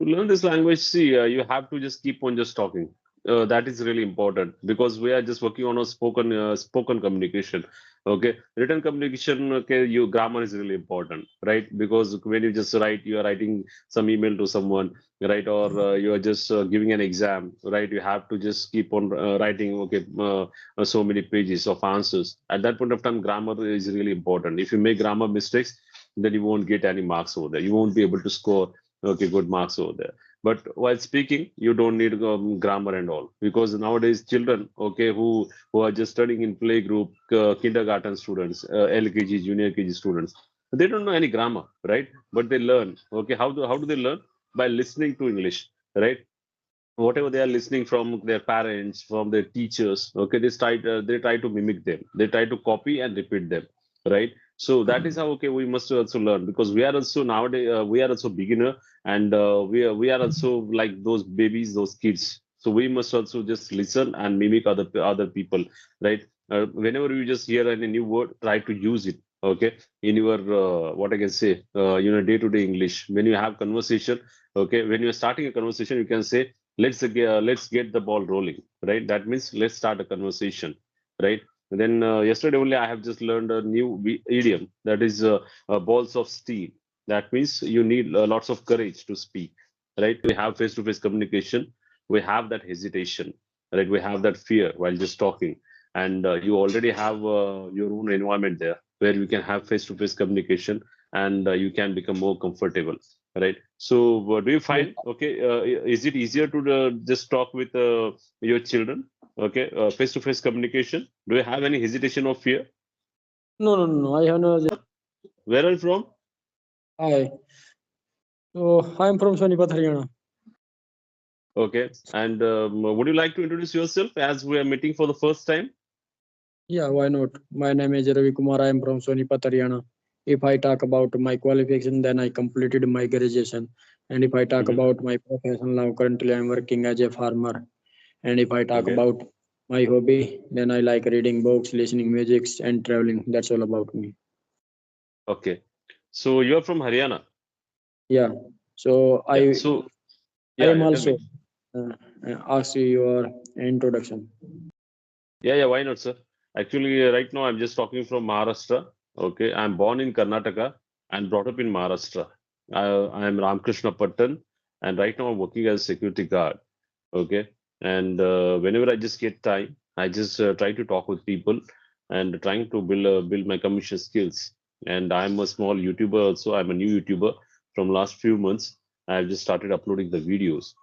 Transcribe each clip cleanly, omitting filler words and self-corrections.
To learn this language, see, you have to just keep on just talking. That is really important because we are just working on a spoken communication. Okay, written communication. Okay, your grammar is really important, right? Because when you just write, you are writing some email to someone, right? Or you are just giving an exam, right? You have to just keep on writing. Okay, so many pages of answers. At that point of time, grammar is really important. If you make grammar mistakes, then you won't get any marks over there. You won't be able to score okay good marks over there. But while speaking you don't need grammar and all because nowadays children okay who are just studying in playgroup kindergarten students lkg junior kg students, they don't know any grammar, right? But they learn okay how do they learn? By listening to english, right? Whatever they are listening from their parents, from their teachers, okay, they try to mimic them, they try to copy and repeat them, right? So that is how okay we must also learn because we are also nowadays we are also beginner and we are also like those babies, those kids. So we must also just listen and mimic other people, right? Whenever you just hear any new word, try to use it, okay, in your what I can say day-to-day English. When you have conversation, okay, when you're starting a conversation, you can say let's get the ball rolling, right? That means let's start a conversation, right? And then yesterday only I have just learned a new idiom that is balls of steel. That means you need lots of courage to speak, right? We have face-to-face communication, we have that hesitation, right? We have that fear while just talking, and you already have your own environment there where you can have face-to-face communication and you can become more comfortable, right? So, do you Yeah. find okay? Is it easier to just talk with your children? Okay, face-to-face communication. Do you have any hesitation or fear? No, no, no, no. I have no. Where are you from? Hi. So I'm from Sonipat, Haryana. Okay, and would you like to introduce yourself as we are meeting for the first time? Yeah, why not? My name is Ravi Kumar. I am from Sonipat, Haryana. If I talk about my qualification, then I completed my graduation. And if I talk Hmm. about my profession, now currently I'm working as a farmer. And if I talk Okay, about my hobby, then I like reading books, listening music, and traveling. That's all about me. okay. So you're from Haryana. Yeah. So Yeah. I So I yeah, am yeah. Tell also me. ask you your introduction. Yeah, yeah. Why not, sir? Actually, right now I'm just talking from Maharashtra. Okay, I'm born in Karnataka and brought up in Maharashtra. I am Ramkrishna Pattan, and right now I'm working as a security guard. Okay, and whenever I just get time, I just try to talk with people and trying to build my communication skills. And I'm a small YouTuber also. I'm a new YouTuber from last few months. I've just started uploading the videos,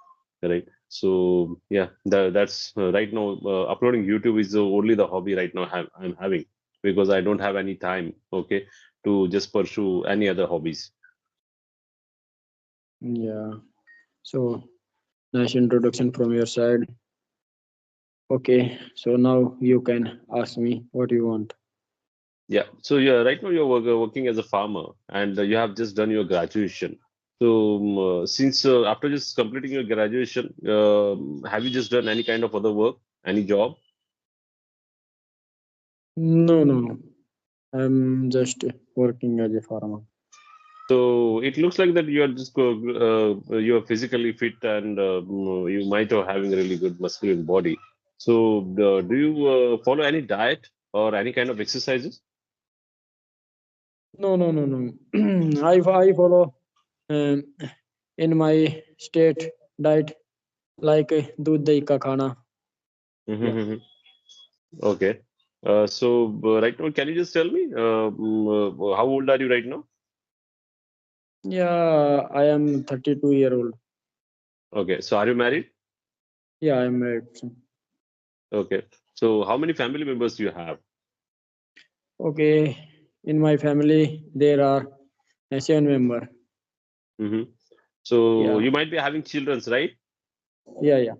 right? So yeah, that's right now uploading YouTube is only the hobby right now I'm having because I don't have any time, okay, to just pursue any other hobbies. Yeah. So nice introduction from your side. Okay. So now you can ask me what you want. Yeah. So yeah, right now you're working as a farmer and you have just done your graduation. So since after just completing your graduation, have you just done any kind of other work, any job? No, no, no. I'm just working as a farmer. So it looks like that you are just you are physically fit and you might have having a really good masculine body. So do you follow any diet or any kind of exercises? No, no, no, no. I follow um, in my state diet like दूध दही का खाना. Yeah. Mm-hmm. Okay. So right now, can you just tell me how old are you right now? Yeah, I am 32-year old. Okay. So are you married? Yeah, I am married. Okay. So how many family members do you have? Okay. In my family, there are 7 members. Mm-hmm. So Yeah. you might be having childrens, right? Yeah, yeah.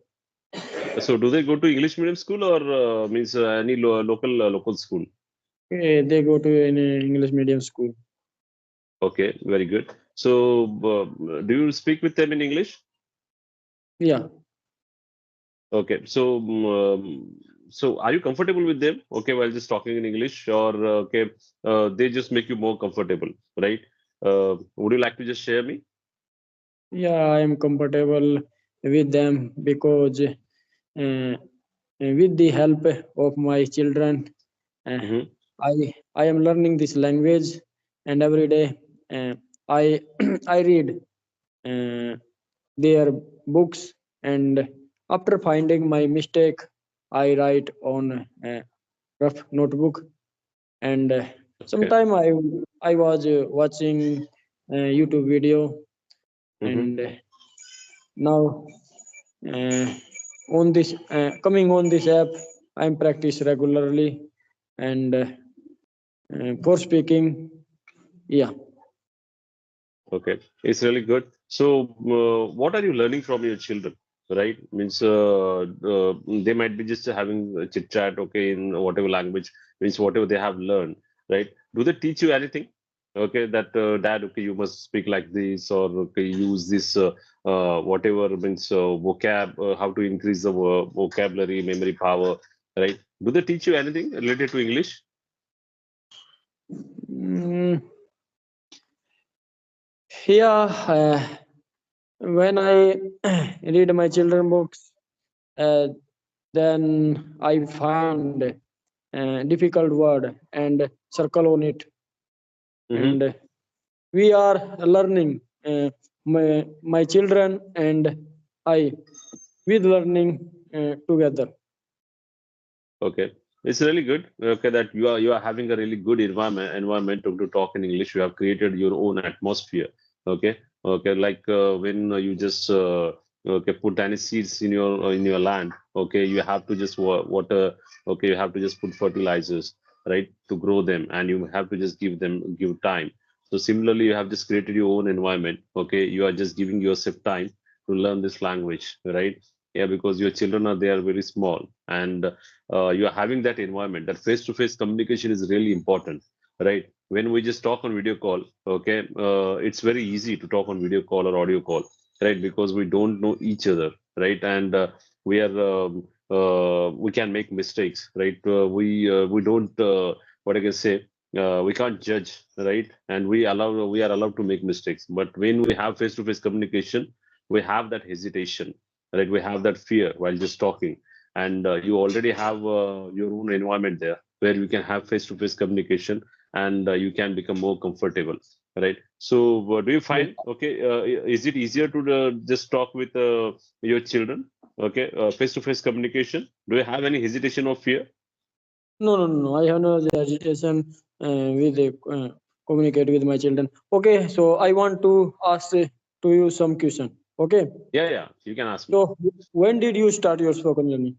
So do they go to English medium school or means any local school? They go to an English medium school. Okay, very good. So do you speak with them in English? Yeah. Okay. So so are you comfortable with them? Okay, while just talking in English, or okay, they just make you more comfortable, right? Would you like to just share me? Yeah, I am comfortable with them because with the help of my children, uh, Mm-hmm. I am learning this language, and every day I I read uh, their books, and after finding my mistake, I write on a rough notebook. And Okay. sometime I was watching YouTube video, Mm-hmm. and now uh, on this coming on this app, I'm practice regularly, and for speaking, yeah. Okay, it's really good. So, what are you learning from your children? Right? Means they might be just having a chit chat, okay, in whatever language, means whatever they have learned, right? Do they teach you anything? Okay, that dad, okay, you must speak like this, or okay, use this, whatever means vocab, how to increase the vocabulary, memory power, right? Do they teach you anything related to English? Mm, yeah, when I read my children books, uh, then I find difficult word and circle on it, Mm-hmm. and we are learning, my children and I with learning together. Okay, it's really good. Okay, that you are having a really good environment to talk in English. You have created your own atmosphere. Okay, okay, like when you just okay put any seeds in your land. Okay, you have to just water. Okay, you have to just put fertilizers, right, to grow them, and you have to just give time. So similarly, you have just created your own environment. Okay, you are just giving yourself time to learn this language, right? Yeah, because your children are they are very small, and you are having that environment. That face-to-face communication is really important, right? When we just talk on video call, okay, it's very easy to talk on video call or audio call, right? Because we don't know each other, right? And we can make mistakes, right? We don't what I can say. We can't judge, right? And we are allowed to make mistakes. But when we have face-to-face communication, we have that hesitation, right? We have that fear while just talking, and you already have your own environment there where you can have face-to-face communication, and you can become more comfortable, right? So do you Yeah. find, okay, is it easier to just talk with your children, okay, face-to-face communication? Do you have any hesitation or fear? No, no, no, no. I have no hesitation with communicate with my children. Okay, so I want to ask to you some question. Okay, Yeah, yeah, you can ask me. so when did you start your spoken journey?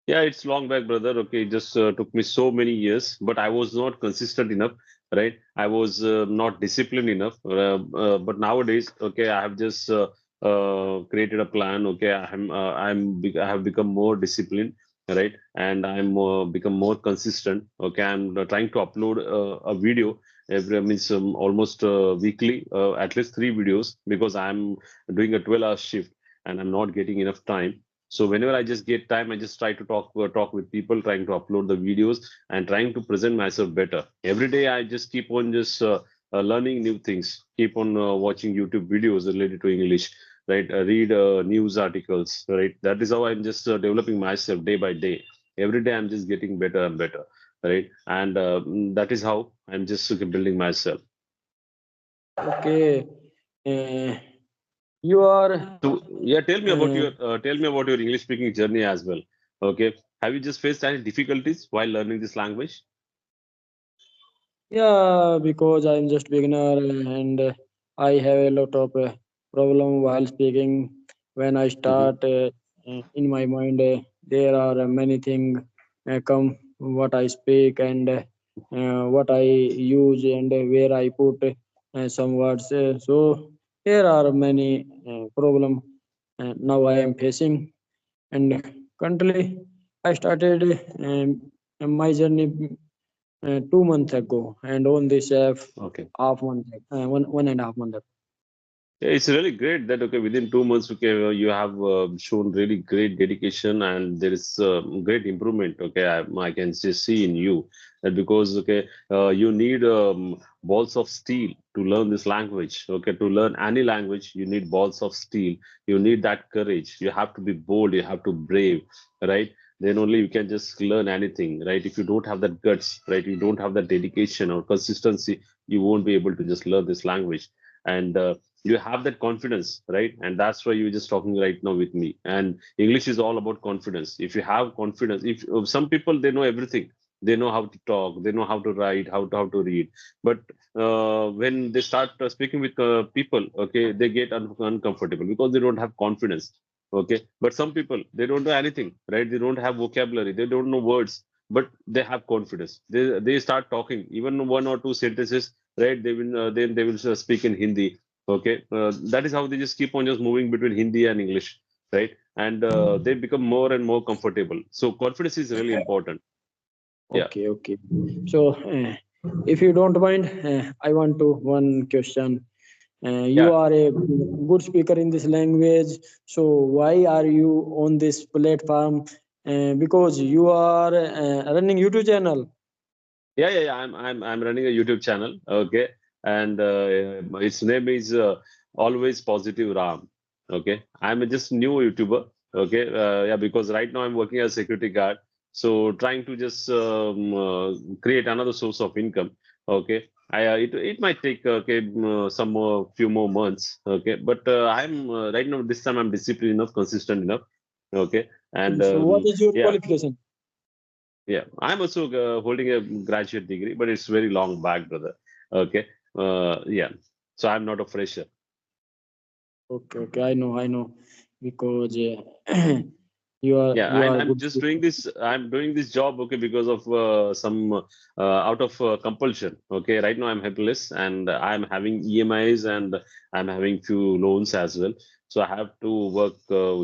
Yeah, it's long back, brother. Okay, it just took me so many years, but I was not consistent enough, right? I was not disciplined enough. But nowadays, okay, I have just created a plan. Okay, I have become more disciplined, right? And I'm become more consistent. Okay, I'm trying to upload a video every means almost weekly, at least 3 videos, because I'm doing a 12-hour shift and I'm not getting enough time. So whenever I just get time, I just try to talk with people, trying to upload the videos and trying to present myself better. Every day, I just keep on just learning new things, keep on watching YouTube videos related to English, right? Read news articles, right? That is how I'm just developing myself day by day. Every day, I'm just getting better and better, right? And that is how I'm just building myself. Okay, uh, you are. So yeah, Uh, tell me about your English speaking journey as well. Okay, have you just faced any difficulties while learning this language? Yeah, because I'm just beginner, and I have a lot of problem while speaking. When I Hmm. start in my mind, there are many things come what I speak, and what I use, and where I put some words. So there are many problem now I am facing, and currently I started my journey 2 months ago, and on this Okay. half month, one and a half month ago. It's really great that okay within 2 months okay you have shown really great dedication and there is great improvement. Okay, I can just see in you that because okay you need balls of steel to learn this language. Okay, to learn any language you need balls of steel. You need that courage. You have to be bold. You have to brave, right? Then only you can just learn anything, right? If you don't have that guts, right? You don't have that dedication or consistency, you won't be able to just learn this language. And you have that confidence, right? And that's why you're just talking right now with me. And English is all about confidence. If you have confidence, if some people they know everything, they know how to talk, they know how to write, how to read, but when they start speaking with people, okay, they get uncomfortable because they don't have confidence. Okay, but some people they don't know anything, right? They don't have vocabulary, they don't know words, but they have confidence. They start talking even one or two sentences, right? They will then they will speak in Hindi. Okay, that is how they just keep on just moving between Hindi and English, right? And they become more and more comfortable. So confidence is really important. Yeah, Okay, okay. So, if you don't mind, I want to one question. You yeah, are a good speaker in this language. So, why are you on this platform? Because you are running YouTube channel. yeah. I'm running a YouTube channel. Okay, and its name is Always Positive Ram. Okay, I'm a just new YouTuber. Okay, yeah, because right now I'm working as security guard, so trying to just create another source of income. Okay, it might take okay some more few more months. Okay, but I'm right now this time I'm disciplined enough, consistent enough. Okay, and So, what is your yeah. qualification? Yeah, I'm also holding a graduate degree, but it's very long back, brother. Okay. Yeah. So I'm not a fresher. Okay, okay. I know, because Yeah, you I'm are a I'm good just speaker. doing this. I'm doing this job, okay, because of some out of compulsion. Okay, right now I'm helpless and I'm having EMIs and I'm having few loans as well. So I have to work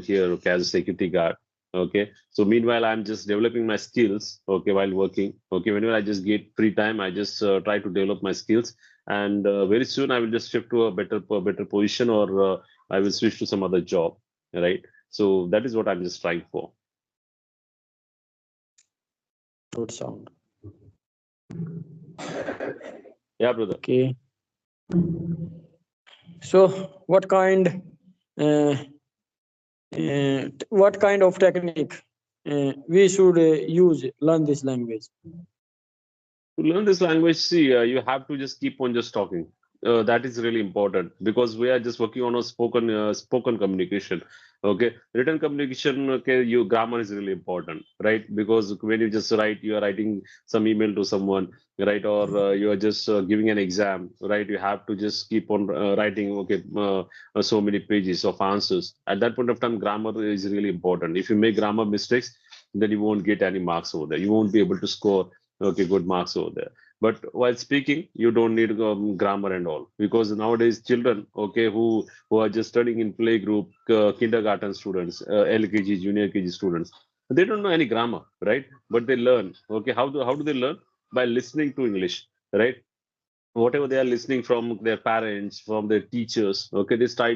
here okay, as a security guard. Okay, so meanwhile I'm just developing my skills. Okay, while working. Okay, whenever I just get free time, I just try to develop my skills. And very soon I will just shift to a better position or I will switch to some other job. Right. So that is what I'm just trying for. Good sound. Yeah, brother. Okay. So, uh, what kind of technique we should use learn this language? To learn this language, see, you have to just keep on just talking. That is really important because we are just working on a spoken communication. Okay, written communication. Okay, your grammar is really important, right? Because when you just write, you are writing some email to someone, right? Or you are just giving an exam, right? You have to just keep on writing. Okay, so many pages of answers. At that point of time, grammar is really important. If you make grammar mistakes, then you won't get any marks over there. You won't be able to score okay good marks over there, but while speaking you don't need grammar and all because nowadays children okay who are just studying in playgroup kindergarten students LKG junior KG students, they don't know any grammar, right? But they learn. Okay, how do they learn? By listening to English, right? Whatever they are listening from their parents, from their teachers, okay, they try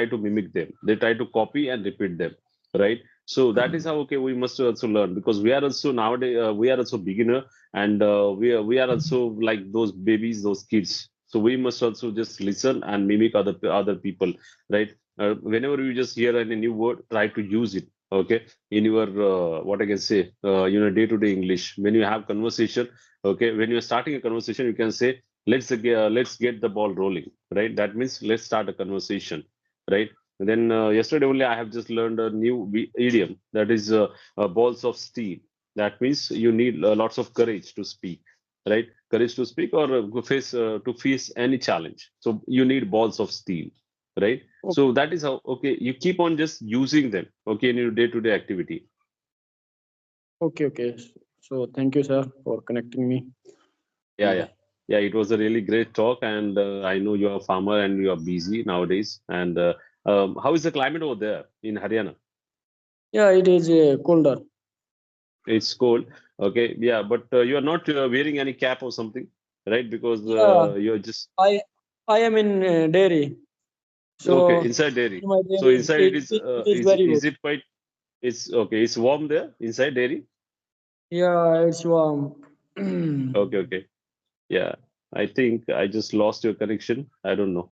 to mimic them, they try to copy and repeat them, right? So that is how okay we must also learn because we are also nowadays we are also beginner and we are also like those babies, those kids. So we must also just listen and mimic other people, right? Whenever you just hear any new word, try to use it. Okay, in your what I can say, day-to-day English. When you have conversation, okay, when you're starting a conversation, you can say let's get the ball rolling, right? That means let's start a conversation, right? And then yesterday only I have just learned a new idiom that is balls of steel. That means you need lots of courage to speak, right? Courage to speak or to face any challenge. So you need balls of steel, right? So that is how okay you keep on just using them, okay, in your day-to-day activity. Okay, okay. So, thank you, sir, for connecting me. Yeah, And yeah. Yeah, it was a really great talk, and I know you are a farmer and you are busy nowadays. And how is the climate over there in Haryana? yeah, it is colder. It's cold. Okay, yeah, but you are not wearing any cap or something, right? Because Yeah, you're just I I am in dairy. Okay, So inside dairy. in my So dairy, inside it is it is very is good. it quite it's okay, it's warm there inside dairy? Yeah, it's warm. Okay, okay. Yeah. I think I just lost your connection. I don't know.